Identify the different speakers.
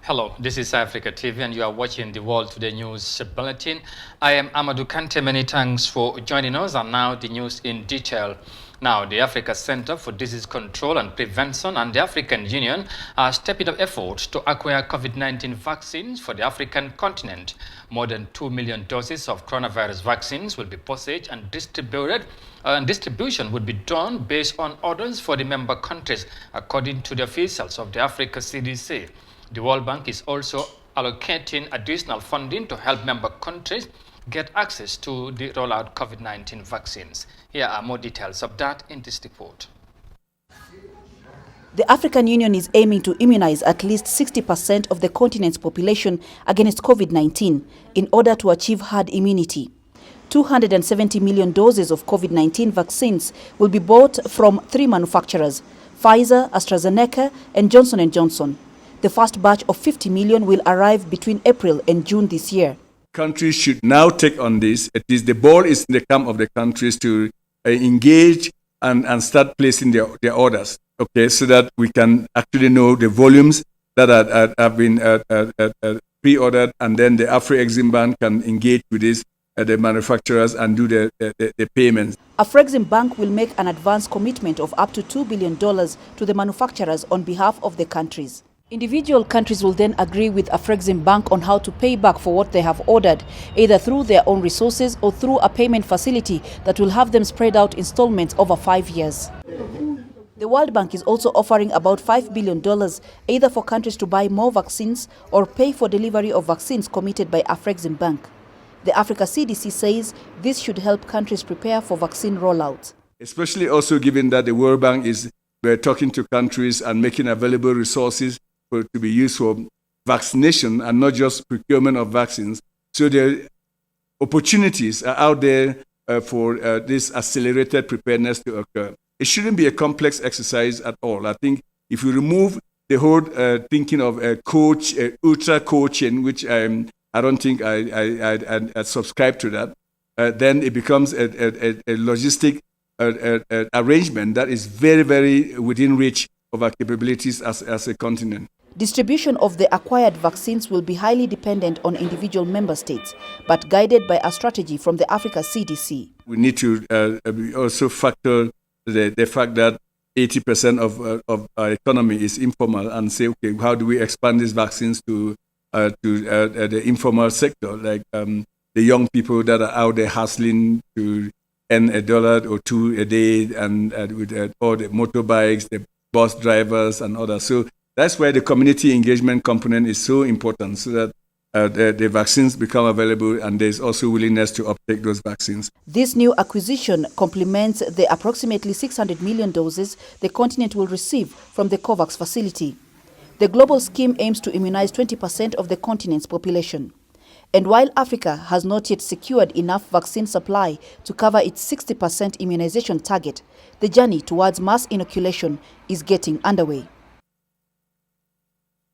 Speaker 1: Hello, this is Africa TV and you are watching the World Today News Bulletin. I am Amadou Kante. Many thanks for joining us, and now the news in detail. Now, the Africa Center for Disease Control and Prevention and the African Union are stepping up efforts to acquire COVID-19 vaccines for the African continent. More than 2 million doses of coronavirus vaccines will be purchased and distributed, and distribution would be done based on orders for the member countries, according to the officials of the Africa CDC. The World Bank is also allocating additional funding to help member countries get access to the rollout COVID-19 vaccines. Here are more details of that in this report.
Speaker 2: The African Union is aiming to immunize at least 60% of the continent's population against COVID-19 in order to achieve herd immunity. 270 million doses of COVID-19 vaccines will be bought from 3 manufacturers, Pfizer, AstraZeneca, and Johnson & Johnson. The first batch of 50 million will arrive between April and June this year.
Speaker 3: Countries should now take on this. At least the ball is in the camp of the countries to engage and start placing their orders, okay, so that we can actually know the volumes that have been pre-ordered, and then the Afreximbank can engage with this, the manufacturers, and do the payments.
Speaker 2: Afreximbank will make an advance commitment of up to $2 billion to the manufacturers on behalf of the countries. Individual countries will then agree with Afreximbank on how to pay back for what they have ordered, either through their own resources or through a payment facility that will have them spread out installments over 5 years. The World Bank is also offering about $5 billion either for countries to buy more vaccines or pay for delivery of vaccines committed by Afreximbank. The Africa CDC says this should help countries prepare for vaccine rollout.
Speaker 3: Especially also given that the World Bank is talking to countries and making available resources to be used for vaccination and not just procurement of vaccines. So the opportunities are out there for this accelerated preparedness to occur. It shouldn't be a complex exercise at all. I think if you remove the whole thinking of a coach, ultra coaching, which I don't think I subscribe to that, then it becomes a logistic arrangement that is very, very within reach of our capabilities as a continent.
Speaker 2: Distribution of the acquired vaccines will be highly dependent on individual member states, but guided by a strategy from the Africa CDC.
Speaker 3: We need to also factor the fact that 80% of our economy is informal, and say, okay, how do we expand these vaccines to the informal sector, like the young people that are out there hustling to earn $1 or $2 a day, and with all the motorbikes, the bus drivers and others. So that's where the community engagement component is so important, so that the vaccines become available and there's also willingness to uptake those vaccines.
Speaker 2: This new acquisition complements the approximately 600 million doses the continent will receive from the COVAX facility. The global scheme aims to immunize 20% of the continent's population. And while Africa has not yet secured enough vaccine supply to cover its 60% immunization target, the journey towards mass inoculation is getting underway.